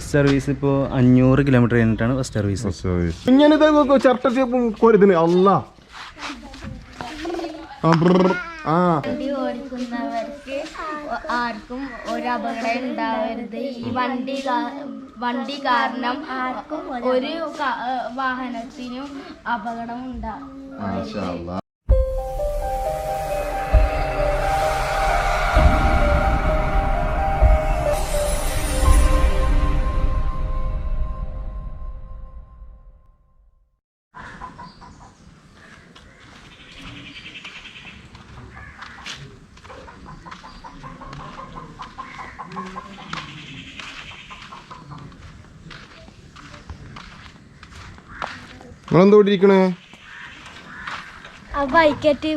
First service ഇപ്പോൾ 500 kilometre കഴിഞ്ഞിട്ടാണ് first service. ഇങ്ങനത്തെ ഇതിന് അല്ല വണ്ടി ഓടിക്കുന്നവർക്ക് ആർക്കും ഒരു അപകടം ഉണ്ടാവരുത്. ഈ വണ്ടി കാരണം ആർക്കും ഒരു വാഹനത്തിനും അപകടം ഉണ്ടാവും. നിങ്ങളെന്തോടിരിക്കണേ? ബൈക്കറ്റ്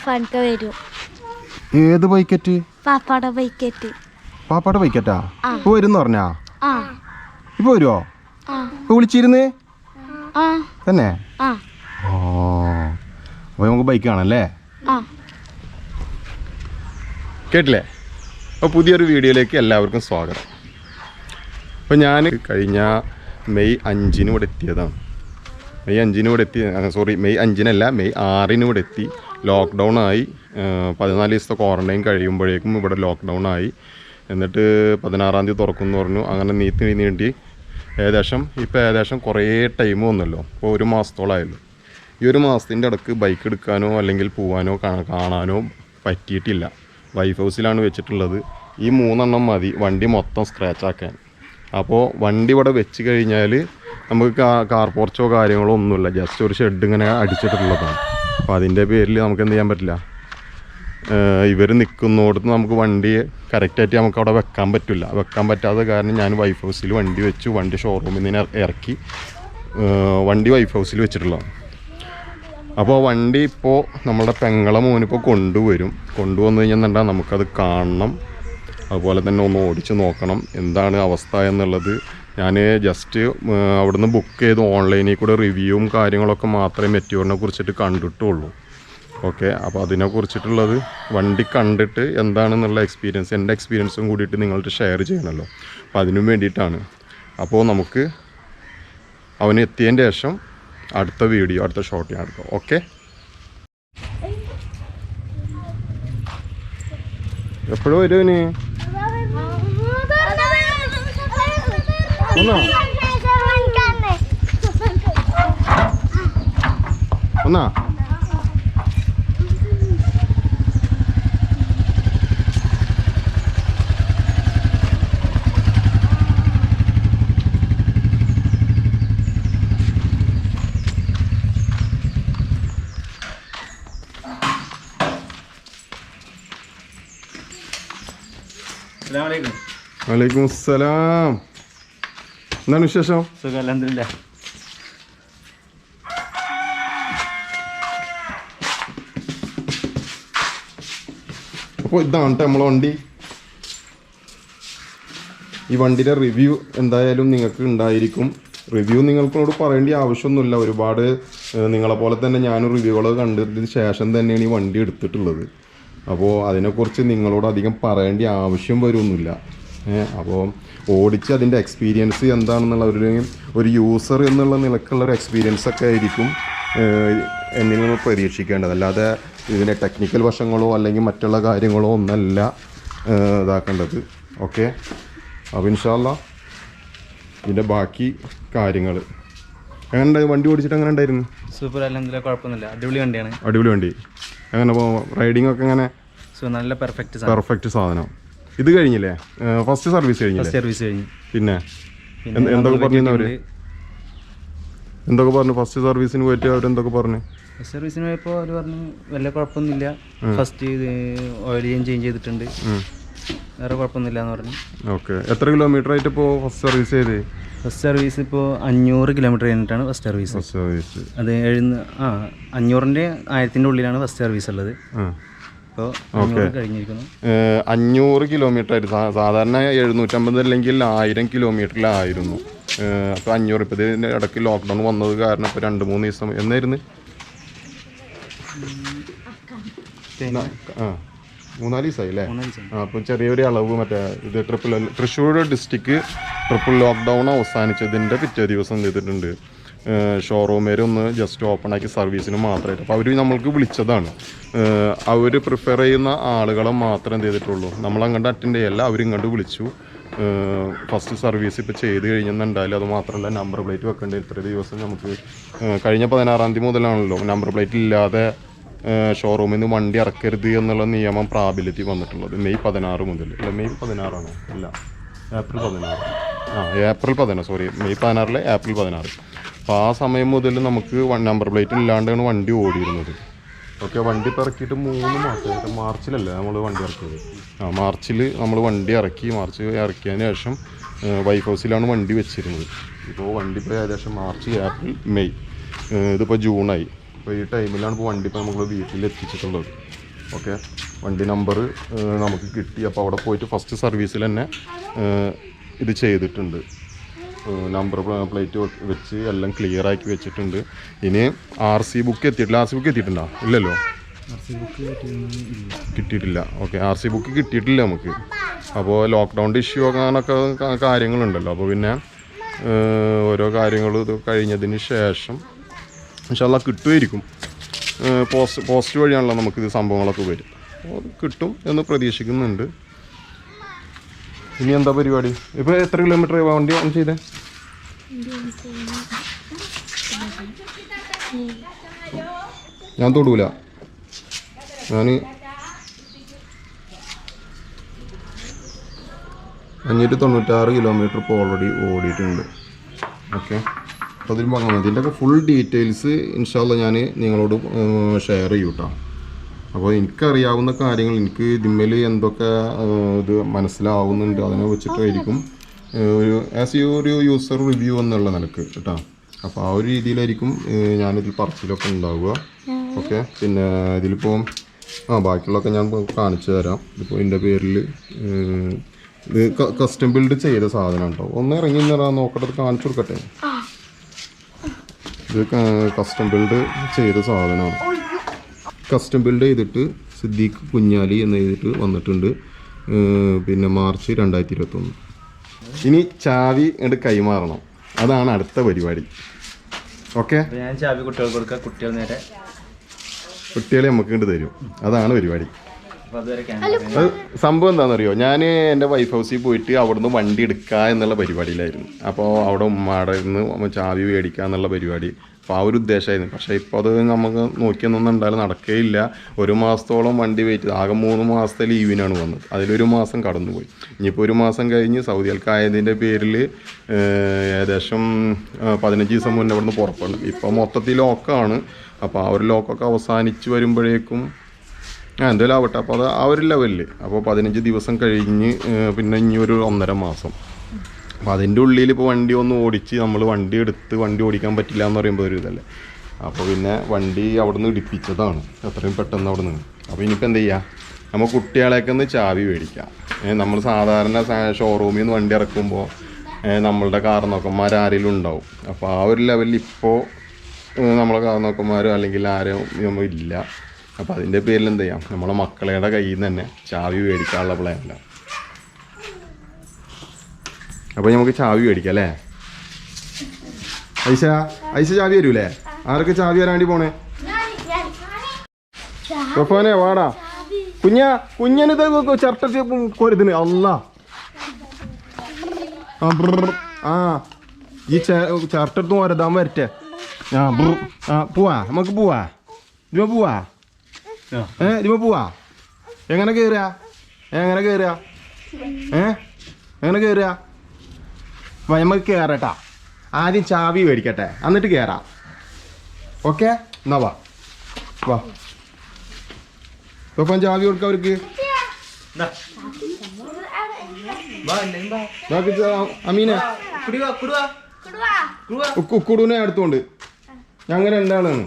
ഫണ്ട് വരും. ഏത് ബൈക്കറ്റ്? പാപ്പാടെ ബൈക്കറ്റ്. പാപ്പാടെ ബൈക്കറ്റാ? ഇപ്പൊ വരും പറഞ്ഞാ? ഇപ്പൊ വരുവോ? ഇപ്പൊ വിളിച്ചിരുന്നേ തന്നെ? അപ്പൊ നമുക്ക് ബൈക്ക് കാണല്ലേ? കേട്ടില്ലേ? അപ്പോൾ പുതിയൊരു വീഡിയോയിലേക്ക് എല്ലാവർക്കും സ്വാഗതം. അപ്പോൾ ഞാൻ കഴിഞ്ഞ മെയ് 5-ന് ഇവിടെ എത്തിയതാണ്. മെയ് 5-ന് ഇവിടെ എത്തി, സോറി മെയ് 5-നല്ല, മെയ് 6-ന് ഇവിടെ എത്തി. ലോക്ക്ഡൗൺ ആയി. 14 ദിവസത്തെ ക്വാറൻറ്റൈൻ കഴിയുമ്പോഴേക്കും ഇവിടെ ലോക്ക്ഡൗൺ ആയി. എന്നിട്ട് 16-ാം തീയതി തുറക്കുമെന്ന് പറഞ്ഞു. അങ്ങനെ നീട്ടി ഏകദേശം കുറേ ടൈം വന്നല്ലോ. ഇപ്പോൾ 1 മാസത്തോളമായല്ലോ. ഈ 1 മാസത്തിൻ്റെ ഇടയ്ക്ക് ബൈക്ക് എടുക്കാനോ അല്ലെങ്കിൽ പോകാനോ കാണാനോ പറ്റിയിട്ടില്ല. വൈഫ് ഹൗസിലാണ് വെച്ചിട്ടുള്ളത്. ഈ 3 എണ്ണം മതി വണ്ടി മൊത്തം സ്ക്രാച്ച് ആക്കാൻ. അപ്പോൾ വണ്ടി ഇവിടെ വെച്ച് കഴിഞ്ഞാൽ നമുക്ക് കാർ പോർച്ചോ കാര്യങ്ങളോ ഒന്നുമില്ല, ജസ്റ്റ് ഒരു ഷെഡ് ഇങ്ങനെ അടിച്ചിട്ടുള്ളതാണ്. അപ്പോൾ അതിൻ്റെ പേരിൽ നമുക്ക് എന്ത് ചെയ്യാൻ പറ്റില്ല. ഇവർ നിൽക്കുന്നിടത്ത് നമുക്ക് വണ്ടി കറക്റ്റായിട്ട് നമുക്ക് അവിടെ വെക്കാൻ പറ്റില്ല. വെക്കാൻ പറ്റാത്ത കാരണം ഞാൻ വൈഫ് ഹൗസിൽ വണ്ടി വെച്ചു. വണ്ടി ഷോറൂമിൽ നിന്ന് ഇറക്കി വണ്ടി വൈഫ് ഹൗസിൽ വെച്ചിട്ടുള്ളതാണ്. അപ്പോൾ വണ്ടി ഇപ്പോൾ നമ്മുടെ പെങ്ങളെ മോനിപ്പോൾ കൊണ്ടുവന്നു കഴിഞ്ഞാൽ നമുക്കത് കാണണം. അതുപോലെ തന്നെ ഒന്ന് ഓടിച്ച് നോക്കണം എന്താണ് അവസ്ഥ എന്നുള്ളത്. ഞാൻ ജസ്റ്റ് അവിടുന്ന് ബുക്ക് ചെയ്ത് ഓൺലൈനിൽ കൂടെ റിവ്യൂവും കാര്യങ്ങളൊക്കെ മാത്രമേ മെറ്റിയോറിനെ കുറിച്ചിട്ട് കണ്ടിട്ടുള്ളൂ. ഓക്കെ, അപ്പോൾ അതിനെക്കുറിച്ചിട്ടുള്ളത് വണ്ടി കണ്ടിട്ട് എന്താണെന്നുള്ള എക്സ്പീരിയൻസ്, എൻ്റെ എക്സ്പീരിയൻസും കൂടിയിട്ട് നിങ്ങളായിട്ട് ഷെയർ ചെയ്യണമല്ലോ. അപ്പോൾ അതിനും വേണ്ടിയിട്ടാണ്. അപ്പോൾ നമുക്ക് അവന് എത്തിയതിൻ്റെ ശേഷം അടുത്ത ഷോട്ട് ഞാൻ എടുക്കാം. ഓക്കെ, എപ്പോഴും വരുവന് ഒന്നാ വലൈക്കും അസ്സലാം. എന്താണ് വിശേഷം? സുഖം, അൽഹംദുലില്ലാഹ്. അപ്പോൾ ഇതാണ് നമ്മളെ വണ്ടി. ഈ വണ്ടിയുടെ റിവ്യൂ എന്തായാലും നിങ്ങൾക്ക് ഉണ്ടായിരിക്കും. റിവ്യൂ നിങ്ങൾക്കോട് പറയേണ്ട ആവശ്യമൊന്നുമില്ല. ഒരുപാട് നിങ്ങളെപ്പോലെ തന്നെ ഞാനും റിവ്യൂകൾ കണ്ടതിന് ശേഷം തന്നെയാണ് ഈ വണ്ടി എടുത്തിട്ടുള്ളത്. അപ്പോൾ അതിനെക്കുറിച്ച് നിങ്ങളോട് അധികം പറയേണ്ട ആവശ്യം വരുമൊന്നുമില്ല. അപ്പോൾ ഓടിച്ച് അതിൻ്റെ എക്സ്പീരിയൻസ് എന്താണെന്നുള്ള ഒരു യൂസർ എന്നുള്ള നിലക്കുള്ളൊരു എക്സ്പീരിയൻസൊക്കെ ആയിരിക്കും എന്നിൽ നിന്ന് പ്രതീക്ഷിക്കേണ്ടത്. അല്ലാതെ ഇതിൻ്റെ ടെക്നിക്കൽ വശങ്ങളോ അല്ലെങ്കിൽ മറ്റുള്ള കാര്യങ്ങളോ ഒന്നല്ല ഇതാക്കേണ്ടത്. ഓക്കെ, അപ്പോൾ ഇൻഷാ അല്ലാഹ് ഇതിൻ്റെ ബാക്കി കാര്യങ്ങൾ എങ്ങനെ വണ്ടി ഓടിച്ചിട്ട് എങ്ങനെ ഉണ്ടായിരുന്നു? സൂപ്പർ, അൽഹംദുലില്ലാഹ്, കുഴപ്പമൊന്നുമില്ല. അടിപൊളി വണ്ടിയാണ്. അടിപൊളി വണ്ടി. എങ്ങനെ റൈഡിംഗ് ഒക്കെ എങ്ങനെ? നല്ല പെർഫെക്റ്റ് സാധനം. ഇത് കഴിഞ്ഞില്ലേ? ഫസ്റ്റ് സർവീസ് കഴിഞ്ഞു. പിന്നെ എന്തൊക്കെ പറഞ്ഞു അവര്? എന്തൊക്കെ പറഞ്ഞു ഫസ്റ്റ് സർവീസിന് പോയിട്ട് അവരെന്തൊക്കെ പറഞ്ഞു? സർവീസിന് പോയപ്പോൾ അവർ പറഞ്ഞു വലിയ കുഴപ്പമൊന്നുമില്ല. ഫസ്റ്റ് ഓയിൽ ചേഞ്ച് ചെയ്തിട്ടുണ്ട്, വേറെ കുഴപ്പമൊന്നുമില്ല എന്ന് പറഞ്ഞു. ഓക്കെ, എത്ര കിലോമീറ്റർ ആയിട്ട് ഇപ്പോൾ ഫസ്റ്റ് സർവീസ് ചെയ്ത്? ഫസ്റ്റ് സർവീസ് ഇപ്പോൾ 500 കിലോമീറ്റർ കഴിഞ്ഞിട്ടാണ് ഫസ്റ്റ് സർവീസ്. അത് 500-ൻ്റെ 1000-ൻ്റെ ഉള്ളിലാണ് ഫസ്റ്റ് സർവീസ് ഉള്ളത്. ഇപ്പോൾ 500 കിലോമീറ്റർ ആയിരുന്നു. സാധാരണ 750 അല്ലെങ്കിൽ 1000 കിലോമീറ്ററിലായിരുന്നു. അപ്പോൾ 500. ഇപ്പോൾ ഇതിൻ്റെ ഇടയ്ക്ക് ലോക്ക്ഡൗൺ വന്നത് കാരണം ഇപ്പോൾ 2-3 ദിവസം എന്നായിരുന്നു 3-4 ദിവസമായി അല്ലേ? അപ്പോൾ ചെറിയൊരു അളവ് മറ്റേ ഇത് തൃശ്ശൂർ ഡിസ്ട്രിക്ട് ട്രിപ്പിൾ ലോക്ക്ഡൗൺ അവസാനിച്ചതിൻ്റെ പിറ്റേ ദിവസം എന്ത് ചെയ്തിട്ടുണ്ട്, ഷോറൂമേരെ ഒന്ന് ജസ്റ്റ് ഓപ്പൺ ആക്കി സർവീസിന് മാത്രമായിട്ട്. അപ്പോൾ അവർ നമ്മൾക്ക് വിളിച്ചതാണ്. അവർ പ്രിഫർ ചെയ്യുന്ന ആളുകളെ മാത്രം എന്ത് ചെയ്തിട്ടുള്ളൂ, നമ്മളങ്ങോട്ട് അറ്റൻഡ് ചെയ്യല്ല, അവരിങ്ങോട്ട് വിളിച്ചു. ഫസ്റ്റ് സർവീസ് ഇപ്പോൾ ചെയ്ത് കഴിഞ്ഞെന്നുണ്ടായാലും അത് മാത്രമല്ല നമ്പർ പ്ലേറ്റ് വെക്കേണ്ട ഇത്ര ദിവസം നമുക്ക് കഴിഞ്ഞ 16-ാം തീയതി മുതലാണല്ലോ നമ്പർ പ്ലേറ്റ് ഇല്ലാതെ ഷോറൂമിൽ നിന്ന് വണ്ടി ഇറക്കരുത് എന്നുള്ള നിയമം പ്രാബല്യത്തിൽ വന്നിട്ടുള്ളത്. മെയ് 16 മുതൽ. അല്ല മെയ് 16 അല്ല ഏപ്രിൽ 16 സോറി മെയ് 16 ഏപ്രിൽ 16. അപ്പോൾ ആ സമയം മുതൽ നമുക്ക് നമ്പർ പ്ലേറ്റ് ഇല്ലാണ്ടാണ് വണ്ടി ഓടിയിരുന്നത്. ഓക്കെ, വണ്ടി ഇപ്പോൾ ഇറക്കിയിട്ട് 3 മാസമായിട്ട്. മാർച്ചിലല്ലേ നമ്മൾ വണ്ടി ഇറക്കിയത്? മാർച്ചിൽ നമ്മൾ വണ്ടി ഇറക്കി. മാർച്ച് ഇറക്കിയതിന് ശേഷം വൈഫ് ഹൗസിലാണ് വണ്ടി വെച്ചിരുന്നത്. ഇപ്പോൾ വണ്ടി ഇപ്പോൾ ഏകദേശം മാർച്ച്, ഏപ്രിൽ, മെയ്, ഇതിപ്പോൾ ജൂണായി. അപ്പോൾ ഈ ടൈമിലാണ് ഇപ്പോൾ വണ്ടി ഇപ്പോൾ നമ്മൾ വീട്ടിൽ എത്തിച്ചിട്ടുള്ളത്. ഓക്കെ, വണ്ടി നമ്പർ നമുക്ക് കിട്ടി. അപ്പോൾ അവിടെ പോയിട്ട് ഫസ്റ്റ് സർവീസിൽ തന്നെ ഇത് ചെയ്തിട്ടുണ്ട്. നമ്പർ പ്ലേറ്റ് വെച്ച് എല്ലാം ക്ലിയർ ആക്കി വെച്ചിട്ടുണ്ട്. ഇനി RC ബുക്ക് എത്തിയിട്ടില്ല. RC ബുക്ക് എത്തിയിട്ടുണ്ടോ? ഇല്ലല്ലോ, കിട്ടിയിട്ടില്ല. ഓക്കെ, RC ബുക്ക് കിട്ടിയിട്ടില്ല നമുക്ക്. അപ്പോൾ ലോക്ക്ഡൗണിൻ്റെ ഇഷ്യൂ അങ്ങനൊക്കെ കാര്യങ്ങളുണ്ടല്ലോ. അപ്പോൾ പിന്നെ ഓരോ കാര്യങ്ങൾ ഇത് കഴിഞ്ഞതിന് ശേഷം ഇൻഷാല്ലാ കിട്ടുമായിരിക്കും. പോസ്റ്റ് വഴിയാണല്ലോ നമുക്കിത് സംഭവങ്ങളൊക്കെ വരും. അപ്പോൾ അത് കിട്ടും എന്ന് പ്രതീക്ഷിക്കുന്നുണ്ട്. ഇനി എന്താ പരിപാടി? ഇപ്പോൾ എത്ര കിലോമീറ്റർ വണ്ടി ഓൺ ചെയ്തേ? ഞാൻ തൊടൂല. ഞാൻ 596 കിലോമീറ്റർ ഇപ്പോൾ ഓൾറെഡി ഓടിയിട്ടുണ്ട്. ഓക്കെ, അപ്പോൾ അതിൽ വാങ്ങാൻ മതി. ഇതിൻ്റെയൊക്കെ ഫുൾ ഡീറ്റെയിൽസ് ഇൻഷാല്ലാ ഞാൻ നിങ്ങളോട് ഷെയർ ചെയ്യും കേട്ടോ. അപ്പോൾ എനിക്കറിയാവുന്ന കാര്യങ്ങൾ, എനിക്ക് ഇതിന്മേൽ എന്തൊക്കെ ഇത് മനസ്സിലാവുന്നുണ്ട് അതിനെ വെച്ചിട്ടായിരിക്കും ഒരു യൂസർ റിവ്യൂ എന്നുള്ള നിലക്ക് കേട്ടോ. അപ്പോൾ ആ ഒരു രീതിയിലായിരിക്കും ഞാനിതിൽ പറച്ചിലൊക്കെ ഉണ്ടാവുക. ഓക്കെ, പിന്നെ ഇതിലിപ്പോൾ ബാക്കിയുള്ളതൊക്കെ ഞാൻ കാണിച്ചു തരാം. ഇപ്പോൾ ഇതിൻ്റെ പേരിൽ ഇത് കസ്റ്റം ബിൽഡ് ചെയ്ത സാധനം കേട്ടോ. ഒന്ന് ഇറങ്ങി നോക്കട്ടെ, കാണിച്ചു കൊടുക്കട്ടെ. ഇത് കസ്റ്റം ബിൽഡ് ചെയ്ത സാധനമാണ്. കസ്റ്റം ബിൽഡ് ചെയ്തിട്ട് സിദ്ദീഖ് കുഞ്ഞാലി എന്ന് എഴുതിയിട്ട് വന്നിട്ടുണ്ട്. പിന്നെ മാർച്ച് 2021. ഇനി ചാവി ഇങ്ങോട്ട് കൈമാറണം, അതാണ് അടുത്ത പരിപാടി. ഓക്കെ, ഞാൻ ചാവി കുട്ടികൾക്ക് കൊടുക്കുക, കുട്ടികളെ നമുക്ക് ഇങ്ങോട്ട് തരും, അതാണ് പരിപാടി. സംഭവം എന്താണെന്നറിയോ, ഞാൻ എൻ്റെ വൈഫ് ഹൗസിൽ പോയിട്ട് അവിടുന്ന് വണ്ടി എടുക്കുക എന്നുള്ള പരിപാടിയിലായിരുന്നു. അപ്പോൾ അവിടെ ഉമ്മാടെ നിന്ന് ചാവി മേടിക്കുക എന്നുള്ള പരിപാടി. അപ്പോൾ ആ ഒരു ഉദ്ദേശമായിരുന്നു. പക്ഷേ ഇപ്പോൾ അത് നമുക്ക് നോക്കിയൊന്നും എന്തായാലും നടക്കുകയില്ല. 1 മാസത്തോളം വണ്ടി വെയിറ്റ് ചെയ്ത് ആകെ 3 മാസത്തെ ലീവിനാണ് വന്നത്. അതിലൊരു മാസം കടന്നുപോയി. ഇനിയിപ്പോൾ 1 മാസം കഴിഞ്ഞ് സൗദിയിൽക്കായതിൻ്റെ പേരിൽ ഏകദേശം 15 ദിവസം മുന്നേ ഇവിടുന്ന് പുറപ്പെടും. ഇപ്പോൾ മൊത്തത്തിൽ ലോക്കാണ്. അപ്പോൾ ആ ഒരു ലോക്കൊക്കെ അവസാനിച്ച് വരുമ്പോഴേക്കും എന്തായാലും ആവട്ടെ. അപ്പോൾ അത് ആ ഒരു ലെവലിൽ അപ്പോൾ 15 ദിവസം കഴിഞ്ഞ് പിന്നെ ഇനി ഒരു 1.5 മാസം. അപ്പോൾ അതിൻ്റെ ഉള്ളിൽ ഇപ്പോൾ വണ്ടി ഒന്ന് ഓടിച്ച് നമ്മൾ വണ്ടി എടുത്ത് വണ്ടി ഓടിക്കാൻ പറ്റില്ല എന്ന് പറയുമ്പോൾ ഒരു ഇതല്ലേ. അപ്പോൾ പിന്നെ വണ്ടി അവിടെ നിന്ന് ഇടിപ്പിച്ചതാണ് എത്രയും പെട്ടെന്ന് അവിടെ നിന്ന്. അപ്പോൾ ഇനിയിപ്പോൾ എന്ത് ചെയ്യുക, നമ്മൾ കുട്ടികളെയൊക്കെ ഒന്ന് ചാവി മേടിക്കാം. നമ്മൾ സാധാരണ ഷോറൂമിൽ നിന്ന് വണ്ടി ഇറക്കുമ്പോൾ നമ്മളുടെ കാർന്നോക്കന്മാരാരെങ്കിലും ഉണ്ടാവും. അപ്പോൾ ആ ഒരു ലെവലിൽ ഇപ്പോൾ നമ്മളെ കാർന്നോക്കന്മാരോ അല്ലെങ്കിൽ ആരും ഇല്ല. അപ്പോൾ അതിൻ്റെ പേരിൽ എന്ത് ചെയ്യാം, നമ്മളെ മക്കളുടെ കയ്യിൽ നിന്ന് തന്നെ ചാവി മേടിക്കാനുള്ള പ്ലാനില്ല. അപ്പോൾ നമുക്ക് ചാവി മേടിക്കാം അല്ലേ? ഐഷ ചാവി വരൂലേ? ആരൊക്കെ ചാവി വരാണ്ടി പോണേ? റഫാനെ വാടാ. കുഞ്ഞനിത് ചർട്ട കൊരുതിന് അല്ലാ. ആ ഈ ചർട്ടെടുത്ത് വരതാൻ വരട്ടെ. പോവാ, നമുക്ക് പോവാ. ഇതിമ പോവാ, ഇതിമ പോവാ. എങ്ങനെ കയറുക? എങ്ങനെ കയറുക? എങ്ങനെ കയറുക? നമുക്ക് കയറട്ടാ. ആദ്യം ചാവി മേടിക്കട്ടെ, എന്നിട്ട് കയറാം. ഓക്കെ, എന്നാ വാ വാ. ഇപ്പം ചാവി കൊടുക്കാം അവർക്ക്. അമീന കുടുവിനെ അടുത്തോണ്ട് ഞങ്ങൾ രണ്ടാളാണ്.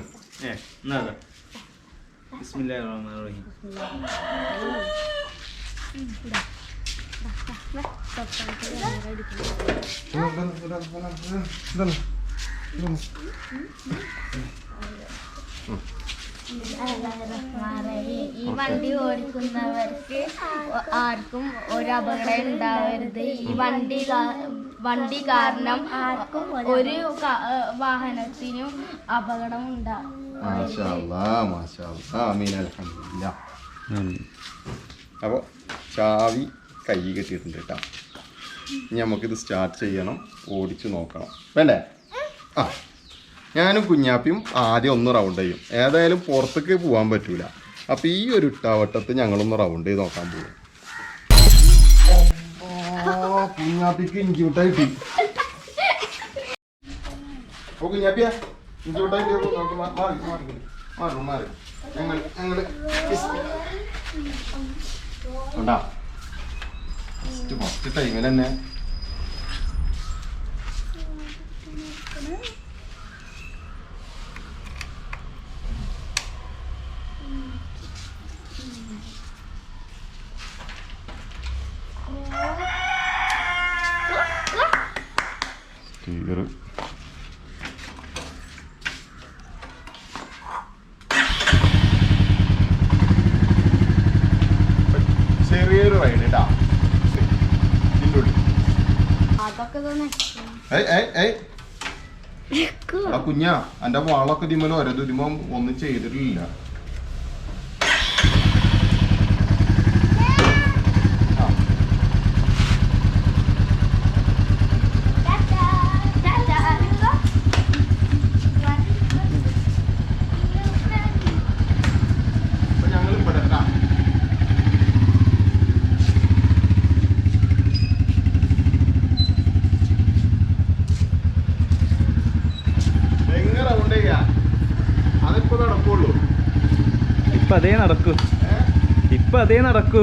ഈ വണ്ടി ഓടിക്കുന്നവർക്ക് ആർക്കും ഒരു അപകടം ഉണ്ടാവരുത്. ഈ വണ്ടി കാരണം ആർക്കും ഒരു വാഹനത്തിനും അപകടം ഉണ്ടാവും. അപ്പോൾ ചാവി കൈ കെട്ടിയിട്ടുണ്ട് കേട്ടോ. ഇനി നമുക്കിത് സ്റ്റാർട്ട് ചെയ്യണം, ഓടിച്ച് നോക്കണം വേണ്ടേ? ആ, ഞാനും കുഞ്ഞാപ്പിയും ആദ്യം ഒന്ന് റൗണ്ട് ചെയ്യും. ഏതായാലും പുറത്തേക്ക് പോകാൻ പറ്റൂല. അപ്പം ഈ ഒരു ഇട്ടാവട്ടത്ത് ഞങ്ങളൊന്ന് റൗണ്ട് ചെയ്ത് നോക്കാൻ പോകും. കുഞ്ഞാപ്പിക്ക് ഇഞ്ചിട്ടായിട്ട് കുഞ്ഞാപ്പിയ ഇഞ്ചിട്ടായിട്ട് മാറി ഞങ്ങള് ഫസ്റ്റ് ടൈമിൽ തന്നെ സ്റ്റിയർ ചെറിയൊരു റൈഡ് കേട്ടാ. ഇതിൻ്റെ ഉള്ളിൽ കുഞ്ഞാ എന്റെ വാളൊക്കെ ഇതിമ്മലും ഓരോ ഇതിമ്മ ഒന്നും ചെയ്തിട്ടില്ല. ഇപ്പൊ അതേ നടക്കൂ.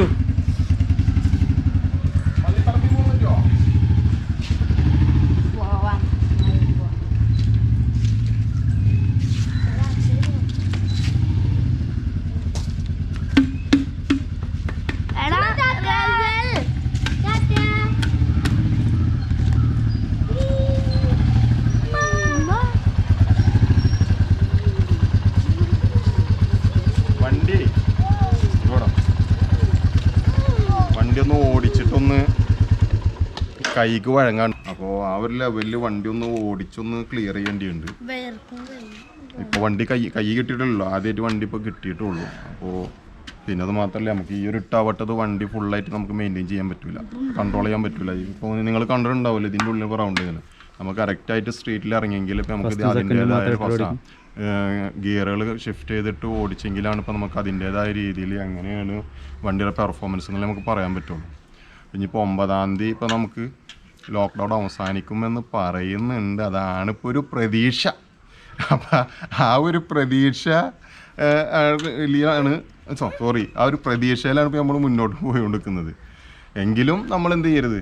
കൈക്ക് വഴങ്ങാൻ. അപ്പോൾ ആ ഒരു ലെവലിൽ വണ്ടി ഒന്ന് ഓടിച്ചൊന്ന് ക്ലിയർ ചെയ്യേണ്ടിയുണ്ട്. ഇപ്പോൾ വണ്ടി കൈ കിട്ടിയിട്ടില്ലല്ലോ, ആദ്യമായിട്ട് വണ്ടി ഇപ്പോൾ കിട്ടിയിട്ടുള്ളൂ. അപ്പോൾ പിന്നെ അത് മാത്രമല്ല, നമുക്ക് ഈ ഒരു ഇട്ടാവട്ടത് വണ്ടി ഫുള്ളായിട്ട് നമുക്ക് മെയിൻറ്റെയിൻ ചെയ്യാൻ പറ്റില്ല, കൺട്രോൾ ചെയ്യാൻ പറ്റില്ല. ഇപ്പോൾ നിങ്ങൾ കണ്ടിട്ടുണ്ടാവില്ല ഇതിൻ്റെ ഉള്ളിൽ റൗണ്ട് ചെയ്യുന്നത്. നമുക്ക് കറക്റ്റായിട്ട് സ്ട്രീറ്റിൽ ഇറങ്ങിയെങ്കിൽ ഇപ്പോൾ നമുക്ക് അതിൻ്റേതായ ഗിയറുകൾ ഷിഫ്റ്റ് ചെയ്തിട്ട് ഓടിച്ചെങ്കിലാണ് ഇപ്പോൾ നമുക്ക് അതിൻ്റേതായ രീതിയിൽ എങ്ങനെയാണ് വണ്ടിയുടെ പെർഫോമൻസ് എന്നുള്ളത് നമുക്ക് പറയാൻ പറ്റുള്ളൂ. ഇനിയിപ്പോൾ 9-ാം തീയതി ഇപ്പോൾ നമുക്ക് ലോക്ക്ഡൗൺ അവസാനിക്കുമെന്ന് പറയുന്നുണ്ട്. അതാണിപ്പോൾ ഒരു പ്രതീക്ഷ. അപ്പം ആ ഒരു പ്രതീക്ഷ ആ ഒരു പ്രതീക്ഷയിലാണ് ഇപ്പോൾ നമ്മൾ മുന്നോട്ട് പോയിക്കൊണ്ടിരിക്കുന്നത്. എങ്കിലും നമ്മൾ എന്ത് ചെയ്യരുത്,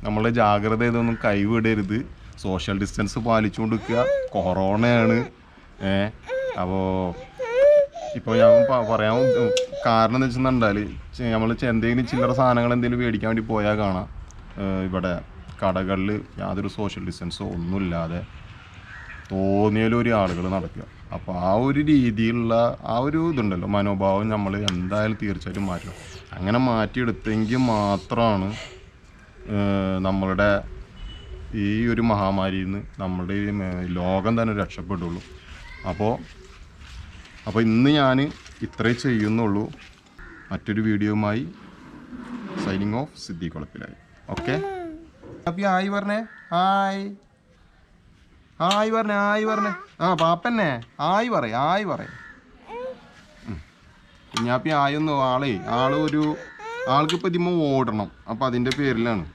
നമ്മളെ ജാഗ്രത ഇതൊന്നും കൈവിടരുത്. Social distance പാലിച്ചുകൊണ്ടിരിക്കുക. കൊറോണയാണ്. ഇപ്പോൾ ഞാൻ പറയാൻ കാരണം എന്ന് വെച്ചിട്ടുണ്ടെങ്കിൽ നമ്മൾ എന്തെങ്കിലും ചില്ലറ സാധനങ്ങൾ എന്തെങ്കിലും മേടിക്കാൻ വേണ്ടി പോയാൽ കാണാം ഇവിടെ കടകളിൽ യാതൊരു സോഷ്യൽ ഡിസ്റ്റൻസോ ഒന്നുമില്ലാതെ തോന്നിയാലും ഒരു ആളുകൾ നടക്കുക. അപ്പോൾ ആ ഒരു രീതിയിലുള്ള ആ ഒരു ഇതുണ്ടല്ലോ മനോഭാവം നമ്മൾ എന്തായാലും തീർച്ചയായിട്ടും മാറ്റണം. അങ്ങനെ മാറ്റിയെടുത്തെങ്കിൽ മാത്രമാണ് നമ്മളുടെ ഈ ഒരു മഹാമാരിയിൽ നിന്ന് നമ്മുടെ ഈ ലോകം തന്നെ രക്ഷപ്പെടുള്ളൂ. അപ്പോൾ ഇന്ന് ഞാൻ ഇത്രേ ചെയ്യുന്നുള്ളൂ. മറ്റൊരു വീഡിയോയുമായി സൈനിങ് ഓഫ് സിദ്ധി കുളപ്പിലായി. ഓക്കെ, അപ്പം ആയി പറഞ്ഞേ, ആയി പറഞ്ഞേ. ആ പാപ്പന്നെ ആയി പറയും. കുഞ്ഞാപ്പി ആയൊന്നു ആൾക്കിപ്പോൾ ഇതിമ്മ ഓടണം. അപ്പം അതിൻ്റെ പേരിലാണ്.